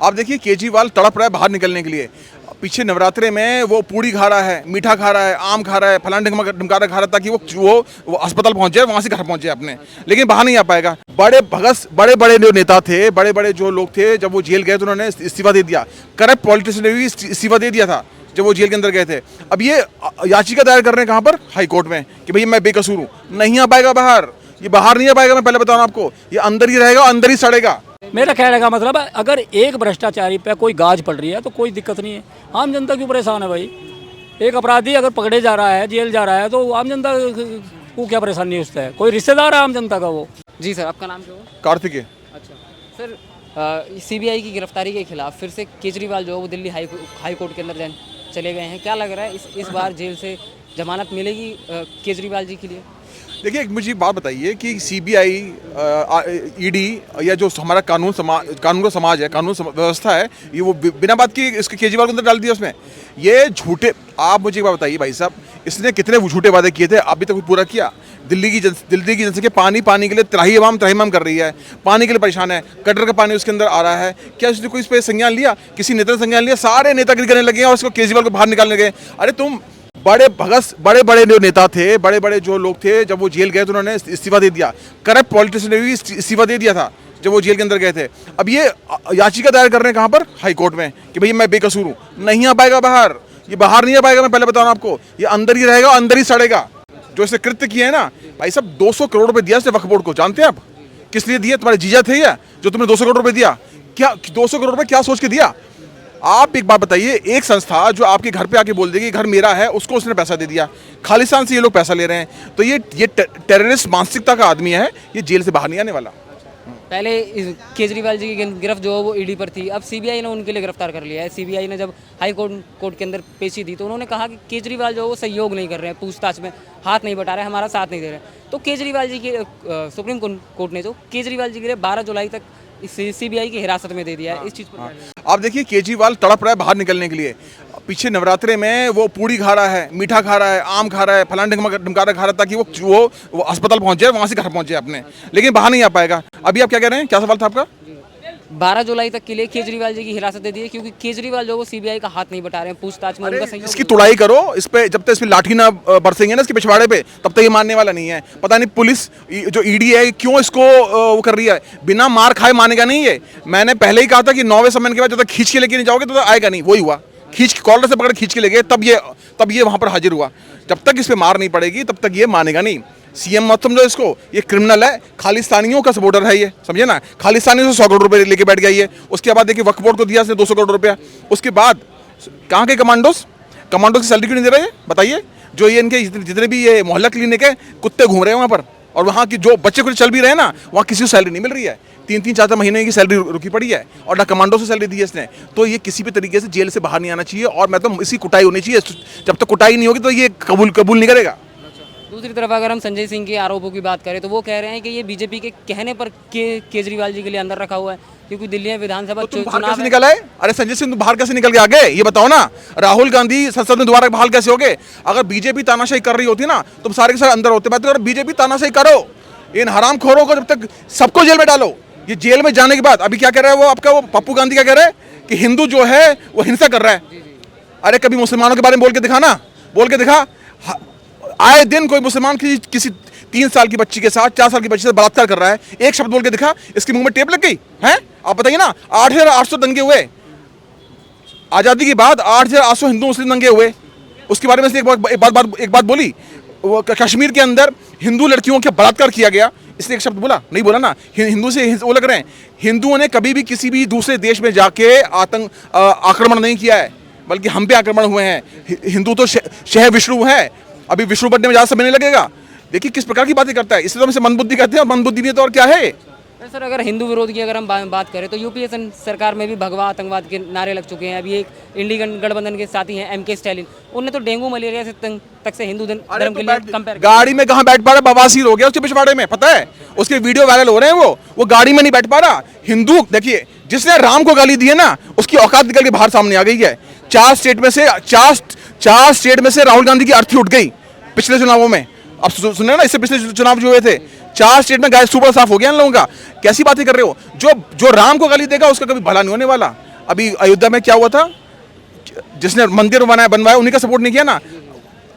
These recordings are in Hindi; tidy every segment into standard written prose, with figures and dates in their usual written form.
आप देखिए केजरीवाल तड़प रहा है बाहर निकलने के लिए। पीछे नवरात्रे में वो पूड़ी खा रहा है, मीठा खा रहा है, आम खा रहा है, फलाना ढिमकारा खा रहा है ताकि वो अस्पताल पहुंच जाए, वहां से घर पहुंचे अपने, लेकिन बाहर नहीं आ पाएगा। बड़े बड़े जो नेता थे, बड़े बड़े जो लोग थे, जब वो जेल गए तो उन्होंने इस्तीफा दे दिया। करप्ट पॉलिटिशियन ने भी इस्तीफा दे दिया था जब वो जेल के अंदर गए थे। अब ये याचिका दायर कर रहे हैं कहाँ पर? हाई कोर्ट में, कि भैया मैं बेकसूर हूँ। नहीं आ पाएगा बाहर, ये बाहर नहीं आ पाएगा। मैं पहले बता रहा हूँ आपको, ये अंदर ही रहेगा, अंदर ही सड़ेगा। मेरा कहने का मतलब है, अगर एक भ्रष्टाचारी पे कोई गाज पड़ रही है तो कोई दिक्कत नहीं है। आम जनता क्यों परेशान है भाई? एक अपराधी अगर पकड़े जा रहा है, जेल जा रहा है, तो आम जनता को क्या परेशानी है उससे? कोई रिश्तेदार है आम जनता का वो? जी सर, आपका नाम क्या हो? कार्तिकेय। अच्छा सर, सीबीआई की गिरफ्तारी के खिलाफ फिर से केजरीवाल जो है वो दिल्ली हाई कोर्ट के अंदर चले गए हैं। क्या लग रहा है इस बार जेल से जमानत मिलेगी केजरीवाल जी के लिए? देखिए, एक मुझे बात बताइए कि सीबीआई, ईडी या जो हमारा कानून का समाज है, कानून व्यवस्था है, ये वो बिना बात की इसके केजरीवाल को अंदर डाल दिया उसमें। ये झूठे, आप मुझे एक बात बताइए भाई साहब, इसने कितने झूठे वादे किए थे, अभी तक पूरा किया? दिल्ली की जनसंख्या पानी के लिए त्राहिमाम कर रही है, पानी के लिए परेशान है, कटर का पानी उसके अंदर आ रहा है। क्या उसने कोई इस पर संज्ञान लिया? किसी नेता ने संज्ञान लिया? सारे नेतागिरी करने लगे और उसको केजरीवाल को बाहर निकालने गए। अरे तुम बड़े बड़े जो नेता थे, बड़े बड़े जो लोग थे, जब वो जेल गए तो उन्होंने इस्तीफा दे दिया। करप्ट पॉलिटिशियन ने भी इस्तीफा दे दिया था जब वो जेल के अंदर गए थे। अब ये याचिका दायर कर रहे हैं कहाँ पर? हाई कोर्ट में, कि भैया मैं बेकसूर हूँ। नहीं आ पाएगा बाहर, ये बाहर नहीं आ पाएगा। मैं पहले बता रहा हूँ आपको, ये अंदर ही रहेगा, अंदर ही सड़ेगा। जो इसने कृत्य किए हैं ना भाई साहब, 200 करोड़ रुपए दिया इसने वक्फ बोर्ड को। जानते हैं आप किस लिए दिया? तुम्हारे जीजा थे या जो तुमने 200 करोड़ रुपए दिया? क्या 200 करोड़ रुपए क्या सोच के दिया? आप एक बात बताइए, एक संस्था जो आपके घर पे आके बोल देगी घर मेरा है, उसको उसने पैसा दे दिया। खालिस्तान से ये लोग पैसा ले रहे हैं, तो ये टेररिस्ट मानसिकता का आदमी है, ये जेल से बाहर नहीं आने वाला। पहले केजरीवाल जी की गिरफ्त जो है वो ईडी पर थी, अब सीबीआई ने उनके लिए गिरफ्तार कर लिया है। सीबीआई ने जब हाई कोर्ट के अंदर पेशी दी तो उन्होंने कहा कि केजरीवाल जो है वो सहयोग नहीं कर रहे हैं, पूछताछ में हाथ नहीं बटा रहे, हमारा साथ नहीं दे रहे। तो केजरीवाल जी के सुप्रीम कोर्ट ने जो केजरीवाल जी के लिए 12 जुलाई तक सीबीआई की हिरासत में दे दिया है। इस चीज़ पर आप देखिए, केजरीवाल तड़प रहा है बाहर निकलने के लिए। पीछे नवरात्रे में वो पूड़ी खा रहा है, मीठा खा रहा है, आम खा रहा है, फलाना ढिमकारा खा रहा है ताकि वो अस्पताल पहुंच जाए, वहां से घर पहुंचे अपने, लेकिन बाहर नहीं आ पाएगा। अभी आप क्या कह रहे हैं? क्या सवाल था आपका? 12 जुलाई तक के लिए केजरीवाल जी की हिरासत दे दी है, क्योंकि केजरीवाल जो वो सीबीआई का हाथ नहीं बटा रहे हैं, पूछताछ में उनका सहयोग। इसकी तुड़ाई करो, इस पे जब तक इसमें लाठी ना बरसेंगे ना इसके पिछवाड़े पे, तब तक ये मानने वाला नहीं है। पता नहीं पुलिस जो ईडी है क्यों इसको वो कर रही है, बिना मार खाए मानेगा नहीं ये। मैंने पहले ही कहा था कि 9वें समय के बाद जब तक खींच के लेके नहीं जाओगे तो आएगा नहीं। वही हुआ, खींच कॉलर से पकड़ खींच के ले गए, तब ये वहां पर हाजिर हुआ। जब तक इस पे मार नहीं पड़ेगी तब तक ये मानेगा नहीं। सीएम मत समझो इसको, ये क्रिमिनल है, खालिस्तानियों का सपोर्टर है ये, समझे ना। खालिस्तानियों से 100 करोड़ रुपए लेके बैठ गया ये। उसके बाद देखिए वक्फ बोर्ड को दिया इसने 200 करोड़ रुपया। उसके बाद कहाँ के कमांडोज की सैलरी क्यों नहीं दे रहे? बताइए। जो ये इनके जितने भी ये मोहल्ला क्लिनिक है, कुत्ते घूम रहे हैं वहाँ पर, और वहाँ की जो बच्चे कुछ चल भी रहे हैं ना, वहाँ किसी को सैलरी नहीं मिल रही है। 3-3, 4-4 महीने की सैलरी रुकी पड़ी है, और ना कमांडो से सैलरी दी है इसने। तो ये किसी भी तरीके से जेल से बाहर नहीं आना चाहिए, और मैं तो इसकी कुटाई होनी चाहिए। जब तक कुटाई नहीं होगी तो ये कबूल नहीं करेगा। दूसरी तरफ अगर हम संजय सिंह के आरोपों की बात करें तो वो कह रहे हैं कि ये बीजेपी के कहने पर केजरीवाल जी के लिए अंदर रखा हुआ है, क्योंकि दिल्ली में विधानसभा चुनाव कैसे निकल आए? अरे संजय सिंह बाहर कैसे निकल के आ गए, ये बताओ ना। राहुल गांधी संसद में दोबारा बहाल कैसे हो गए? अगर बीजेपी तानाशाही कर रही होती ना, तुम सारे के सारे अंदर होते। बात करो, बीजेपी तानाशाही करो, इन हरामखोरों को जब तक सबको जेल में डालो। ये जेल में जाने के बाद अभी क्या कह रहा है वो आपका वो पप्पू गांधी क्या कह रहा है कि हिंदू जो है वो हिंसा कर रहा है। अरे कभी मुसलमानों के बारे में बोल के दिखा ना, बोल के दिखा। आए दिन कोई मुसलमान किसी 3 साल की बच्ची के साथ, 4 साल की बच्ची से बलात्कार कर रहा है, एक शब्द बोल के दिखा, इसके मुंह में टेप लग गई है? आप बताइए ना। 8,800 दंगे हुए आजादी के बाद, 8,800 हिंदू मुस्लिम दंगे हुए। उसके बारे में एक बात बोली, वो कश्मीर के अंदर हिंदू लड़कियों का बलात्कार किया गया, इसने एक शब्द बोला? नहीं बोला ना। हिंदू से वो लग रहे हैं। हिंदुओं ने कभी भी किसी भी दूसरे देश में जाके आक्रमण नहीं किया है, बल्कि हम पे आक्रमण हुए हैं। हिंदू तो शह विष्णु है, अभी विष्णु बनने में ज़्यादा समय नहीं लगेगा। देखिए किस प्रकार की बातें करता है, इससे तो हम मंदबुद्धि कहते हैं, और मंदबुद्धि नहीं तो और क्या है। सर अगर हिंदू विरोध की अगर हम बात करें तो यूपीए सरकार में भी भगवा आतंकवाद के नारे लग चुके हैं। अभी एक इंडी गठबंधन के साथी हैं एमके स्टालिन, उनने तो डेंगू मलेरिया से तक से हिंदू धर्म के लिए कंपेयर। गाड़ी में कहाँ बैठ पा रहा, बवासीर हो गया उसके पिछवाड़े में, पता है? उसके वीडियो वायरल हो रहे हैं, वो गाड़ी में नहीं बैठ पा रहा। हिंदू देखिए, जिसने राम को गाली दी है ना, उसकी औकात निकल के बाहर सामने आ गई है। 4 स्टेट में से राहुल गांधी की अर्थी उठ गई पिछले चुनावों में। अब सुने ना, इससे पिछले चुनाव जो हुए थे, 4 स्टेट में गाय सुपर साफ हो गया इन लोगों का। कैसी बातें कर रहे हो? जो राम को गाली देगा उसका कभी भला नहीं होने वाला। अभी अयोध्या में क्या हुआ था, जिसने मंदिर बनवाया उन्हीं का सपोर्ट नहीं किया ना,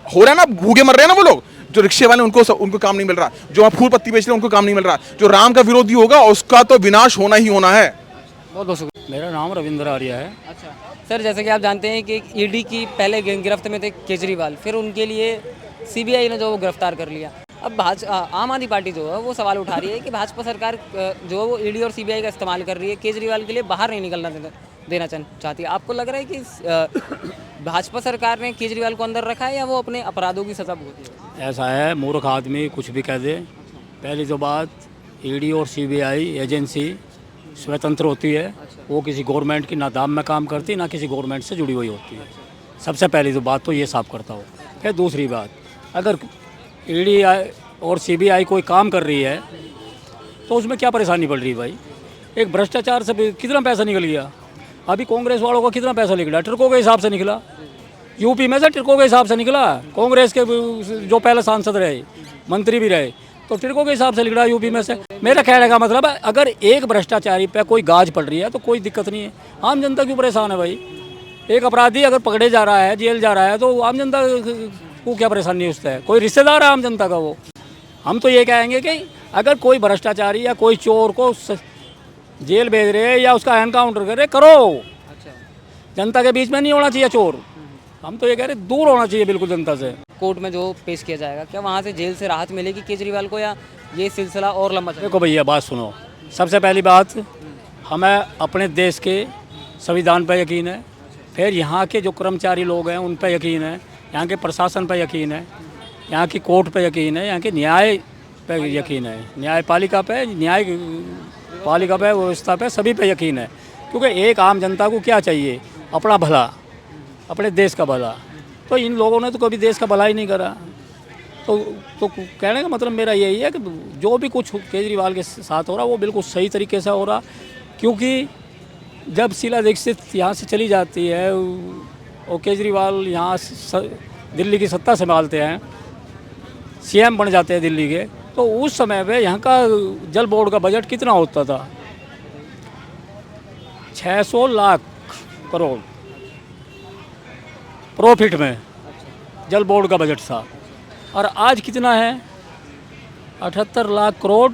हो रहा है ना, भूखे मर रहे हैं ना वो लोग, जो रिक्शे वाले उनको काम नहीं मिल रहा, जो वहाँ फूल पत्ती बेच रहे हैं उनको काम नहीं मिल रहा, जो राम का विरोधी होगा उसका तो विनाश होना ही होना है। बहुत बहुत शुक्रिया। मेरा नाम रविंद्र आर्या है। अच्छा सर, जैसे कि आप जानते हैं कि ईडी की पहले गिरफ्त में थे केजरीवाल, फिर उनके लिए सीबीआई ने जो वो गिरफ्तार कर लिया। अब आम आदमी पार्टी जो है वो सवाल उठा रही है कि भाजपा सरकार जो है वो ईडी और सीबीआई का इस्तेमाल कर रही है, केजरीवाल के लिए बाहर नहीं निकलना देना चाहती है। आपको लग रहा है कि भाजपा सरकार ने केजरीवाल को अंदर रखा है या वो अपने अपराधों की सजा भुगती है? ऐसा है, मूर्ख आदमी कुछ भी कह दे। पहली जो बात, ईडी और सीबीआई एजेंसी स्वतंत्र होती है, वो किसी गवर्नमेंट की ना दाम में काम करती, ना किसी गवर्नमेंट से जुड़ी हुई होती है। सबसे पहली जो बात तो ये साफ करता हूँ। फिर दूसरी बात, अगर ईडी और सीबीआई कोई काम कर रही है तो उसमें क्या परेशानी पड़ रही है भाई? एक भ्रष्टाचार से कितना पैसा निकल गया, अभी कांग्रेस वालों का कितना पैसा निकला, ट्रकों के हिसाब से निकला, यूपी में से ट्रकों के हिसाब से निकला। कांग्रेस के जो पहले सांसद रहे, मंत्री भी रहे, तो ट्रकों के हिसाब से निकला यूपी में से। मेरा कहने का मतलब है, अगर एक भ्रष्टाचारी पे कोई गाज पड़ रही है तो कोई दिक्कत नहीं है। आम जनता क्यों परेशान है भाई? एक अपराधी अगर पकड़े जा रहा है, जेल जा रहा है, तो आम जनता को क्या परेशानी उससे है? कोई रिश्तेदार है आम जनता का वो? हम तो ये कहेंगे कि अगर कोई भ्रष्टाचारी या कोई चोर को जेल भेज रहे या उसका एनकाउंटर करे, करो। जनता के बीच में नहीं होना चाहिए चोर। हम तो ये कह रहे दूर होना चाहिए बिल्कुल जनता से। कोर्ट में जो पेश किया जाएगा, क्या वहाँ से जेल से राहत मिलेगी केजरीवाल को या ये सिलसिला और लंबा चलेगा? देखो भैया, बात सुनो। सबसे पहली बात, हमें अपने देश के संविधान पर यकीन है, फिर यहाँ के जो कर्मचारी लोग हैं उन पर यकीन है, यहाँ के प्रशासन पर यकीन है, यहाँ की कोर्ट पर यकीन है, यहाँ के न्याय पर यकीन है, न्यायपालिका पे, न्यायपालिका पे, व्यवस्था पे, सभी पे यकीन है। क्योंकि एक आम जनता को क्या चाहिए? अपना भला, अपने देश का भला। तो इन लोगों ने तो कभी देश का भला ही नहीं करा। तो कहने का मतलब मेरा यही है कि जो भी कुछ केजरीवाल के साथ हो रहा वो बिल्कुल सही तरीके से हो रहा। क्योंकि जब शीला दीक्षित यहाँ से चली जाती है और केजरीवाल यहाँ दिल्ली की सत्ता संभालते हैं, सीएम बन जाते हैं दिल्ली के, तो उस समय पे यहाँ का जल बोर्ड का बजट कितना होता था? 600 लाख करोड़ प्रॉफिट में जल बोर्ड का बजट था। और आज कितना है? 78 लाख करोड़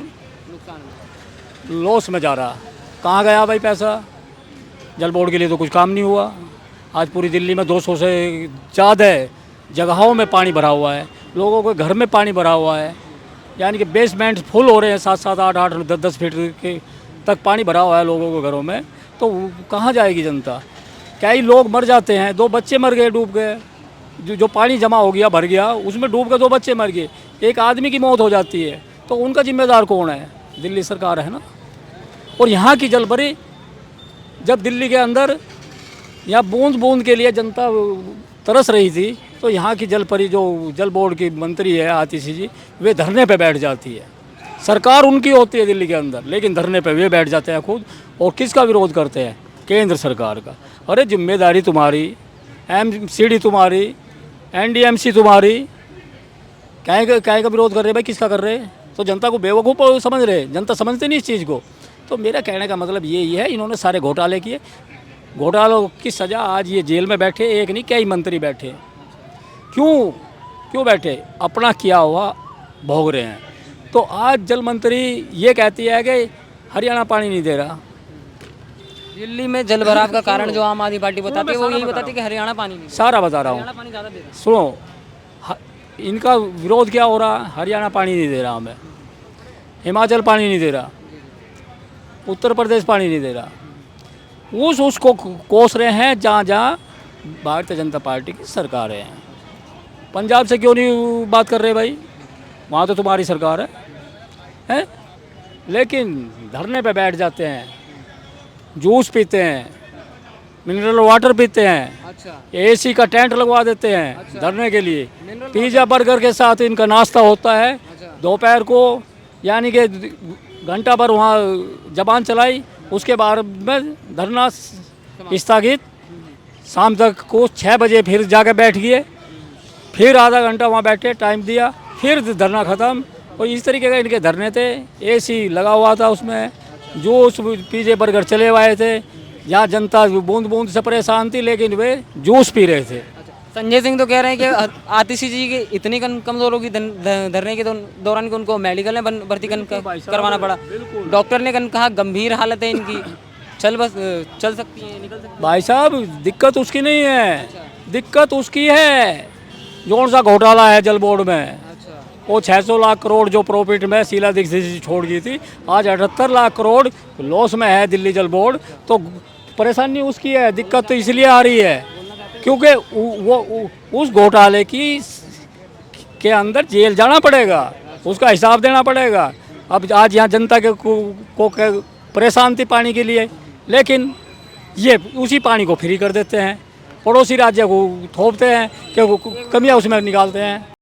लॉस में जा रहा। कहाँ गया भाई पैसा? जल बोर्ड के लिए तो कुछ काम नहीं हुआ। आज पूरी दिल्ली में 200 से ज़्यादा जगहों में पानी भरा हुआ है, लोगों के घर में पानी भरा हुआ है, यानी कि बेसमेंट फुल हो रहे हैं, 7-7, 8-8, 10-10 फीट के तक पानी भरा हुआ है लोगों के घरों में। तो कहाँ जाएगी जनता? कई लोग मर जाते हैं, 2 बच्चे मर गए, डूब गए, जो पानी जमा हो गया, भर गया, उसमें डूब के 2 बच्चे मर गए, एक आदमी की मौत हो जाती है। तो उनका जिम्मेदार कौन है? दिल्ली सरकार है ना। और यहाँ की जलपरी, जब दिल्ली के अंदर यहाँ बूंद बूंद के लिए जनता तरस रही थी, तो यहाँ की जलपरी जो जल बोर्ड की मंत्री है आतिशी जी, वे धरने पे बैठ जाती है। सरकार उनकी होती है दिल्ली के अंदर, लेकिन धरने पे वे बैठ जाते हैं खुद। और किसका विरोध करते हैं? केंद्र सरकार का। अरे जिम्मेदारी तुम्हारी, एमसीडी तुम्हारी, एनडीएमसी तुम्हारी, क्या का विरोध कर रहे भाई? किसका कर रहे? तो जनता को बेवकूफ़ समझ रहे? जनता समझते नहीं इस चीज़ को। तो मेरा कहने का मतलब यही है, इन्होंने सारे घोटाले किए, घोटालों की सज़ा आज ये जेल में बैठे, एक नहीं कई मंत्री बैठे। क्यों बैठे? अपना किया हुआ भोग रहे हैं। तो आज जल मंत्री ये कहती है कि हरियाणा पानी नहीं दे रहा। दिल्ली में जल भराव का कारण जो आम आदमी पार्टी बताती है वो यही बताती है कि हरियाणा पानी नहीं, सारा बता रहा हूँ। हरियाणा पानी ज़्यादा दे रहा है। सुनो, इनका विरोध क्या हो रहा? हरियाणा पानी नहीं दे रहा हमें, हिमाचल पानी नहीं दे रहा, उत्तर प्रदेश पानी नहीं दे रहा। उसको कोस रहे हैं जहाँ भारतीय जनता पार्टी की सरकार है। पंजाब से क्यों नहीं बात कर रहे भाई? वहाँ तो तुम्हारी सरकार है? लेकिन धरने पे बैठ जाते हैं, जूस पीते हैं, मिनरल वाटर पीते हैं, अच्छा, एसी का टेंट लगवा देते हैं, अच्छा, धरने के लिए। पिज़्ज़ा बर्गर के साथ इनका नाश्ता होता है। अच्छा, दोपहर को यानी कि घंटा भर वहाँ जबान चलाई, उसके बाद में धरना स्थगित। शाम तक को 6 बजे फिर जाकर बैठ गए, फिर आधा घंटा वहाँ बैठे, टाइम दिया, फिर धरना ख़त्म। और इस तरीके का इनके धरने थे। एसी लगा हुआ था, उसमें जूस पिज़्ज़ा बर्गर चले हुए थे, यहाँ जनता बूंद बूंद से परेशान थी, लेकिन वे जूस पी रहे थे। संजय सिंह तो कह रहे हैं कि आतिशी जी की इतनी कमजोर होगी धरने के दौरान कि उनको मेडिकल में भर्ती करवाना पड़ा। डॉक्टर ने कहा गंभीर हालत है इनकी, चल सकती है, निकल सकती है। भाई साहब दिक्कत उसकी नहीं है, दिक्कत उसकी है कौन सा घोटाला है जल बोर्ड में। वो 600 लाख करोड़ जो प्रॉफिट में शीला दीक्षित जी छोड़ गई थी, आज 78 लाख करोड़ लॉस में है दिल्ली जल बोर्ड। तो परेशानी उसकी है, दिक्कत तो इसलिए आ रही है क्योंकि वो उस घोटाले के अंदर जेल जाना पड़ेगा, उसका हिसाब देना पड़ेगा। अब आज यहाँ जनता को परेशान थी पानी के लिए, लेकिन ये उसी पानी को फ्री कर देते हैं, पड़ोसी राज्य को थोपते हैं कि कमियाँ उसमें निकालते हैं।